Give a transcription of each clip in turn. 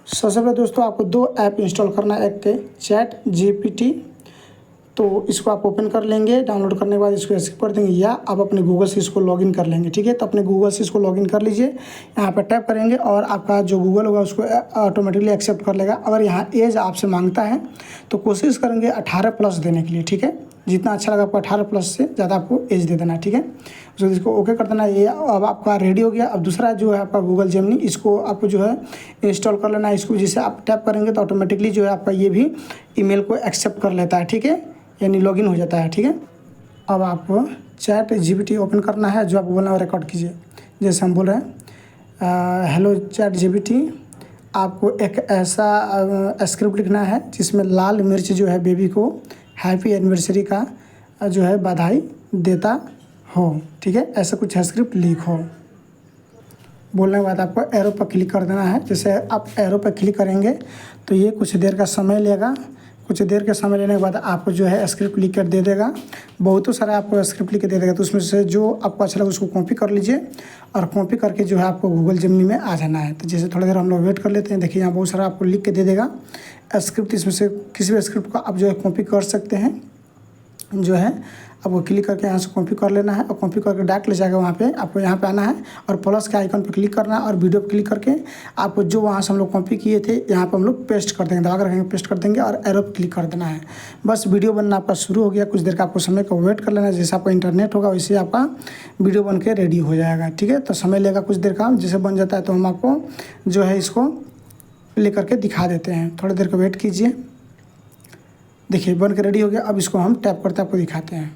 सबसे पहले दोस्तों आपको दो ऐप इंस्टॉल करना है। एक चैट जीपीटी, तो इसको आप ओपन कर लेंगे। डाउनलोड करने के बाद इसको एक्सेप्ट कर देंगे, या आप अपने गूगल से इसको लॉगिन कर लेंगे। ठीक है, तो अपने गूगल से इसको लॉगिन कर लीजिए। यहाँ पर टैप करेंगे और आपका जो गूगल होगा उसको ऑटोमेटिकली एक्सेप्ट कर लेगा। अगर यहाँ एज आपसे मांगता है तो कोशिश करेंगे 18+ देने के लिए। ठीक है, जितना अच्छा लगा आपको 18+ से ज़्यादा आपको एज दे देना है। ठीक है, तो इसको ओके कर देना। ये अब आपका रेडी हो गया। अब दूसरा जो है आपका गूगल जेमिनी, इसको आपको जो है इंस्टॉल कर लेना है। इसको जिसे आप टैप करेंगे तो ऑटोमेटिकली जो है आपका ये भी ईमेल को एक्सेप्ट कर लेता है। ठीक है, यानी लॉगिन हो जाता है। ठीक है, अब आपको चैट जीपीटी ओपन करना है। जो आपको बोलना है रिकॉर्ड कीजिए। जैसे हम बोल रहे हैं, हेलो चैट जीपीटी, आपको एक ऐसा स्क्रिप्ट लिखना है जिसमें लाल मिर्च जो है बेबी को हैप्पी एनिवर्सरी का जो है बधाई देता हो। ठीक है, ऐसा कुछ स्क्रिप्ट लिखो। बोलने के बाद आपको एरो पर क्लिक कर देना है। जैसे आप एरो पर क्लिक करेंगे तो ये कुछ देर का समय लेगा। कुछ देर के समय लेने के बाद आपको जो है स्क्रिप्ट लिख कर दे देगा। बहुतों सारा आपको स्क्रिप्ट लिख के दे देगा, तो उसमें से जो आपको अच्छा लगे उसको कॉपी कर लीजिए और कॉपी करके जो है आपको गूगल जेमिनी में आ जाना है। तो जैसे थोड़ी देर हम लोग वेट कर लेते हैं। देखिए यहाँ बहुत सारा आपको लिख के दे देगा स्क्रिप्ट। इसमें से किसी भी स्क्रिप्ट को आप जो है कॉपी कर सकते हैं। जो है आपको क्लिक करके यहाँ से कॉपी कर लेना है और कॉपी करके डायरेक्ट ले जाएगा वहाँ पे। आपको यहाँ पे आना है और प्लस के आइकन पर क्लिक करना है और वीडियो पर क्लिक करके आपको जो वहाँ से हम लोग कॉपी किए थे यहाँ पे हम लोग पेस्ट कर देंगे। दबा कर रखेंगे, पेस्ट कर देंगे और एरो पर क्लिक कर देना है। बस वीडियो बनना आपका शुरू हो गया। कुछ देर का आपको समय को वेट कर लेना है। जैसे आपका इंटरनेट होगा वैसे आपका वीडियो बन के रेडी हो जाएगा। ठीक है, तो समय लेगा कुछ देर का। जैसे बन जाता है तो हम आपको जो है इसको ले करके दिखा देते हैं। थोड़ी देर का वेट कीजिए। देखिए बन के रेडी हो गया। अब इसको हम टैप करते आपको दिखाते हैं।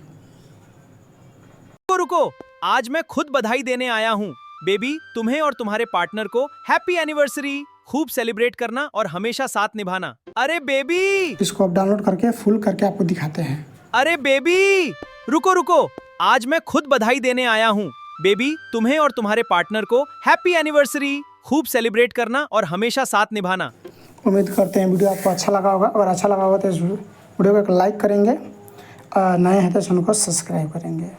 रुको, आज मैं खुद बधाई देने आया हूँ। बेबी, तुम्हें और तुम्हारे पार्टनर को हैप्पी एनिवर्सरी। खूब सेलिब्रेट करना और हमेशा साथ निभाना। अरे बेबी, इसको आप डाउनलोड करके फुल करके आपको दिखाते हैं। अरे बेबी, रुको रुको, आज मैं खुद बधाई देने आया हूँ। बेबी, तुम्हें और तुम्हारे पार्टनर को हैप्पी एनिवर्सरी। खूब सेलिब्रेट करना और हमेशा साथ निभाना। उम्मीद करते हैं वीडियो आपको अच्छा लगा होगा। अगर अच्छा लगा होगा तो इस वीडियो को लाइक करेंगे, नए हैं तो चैनल को सब्सक्राइब करेंगे।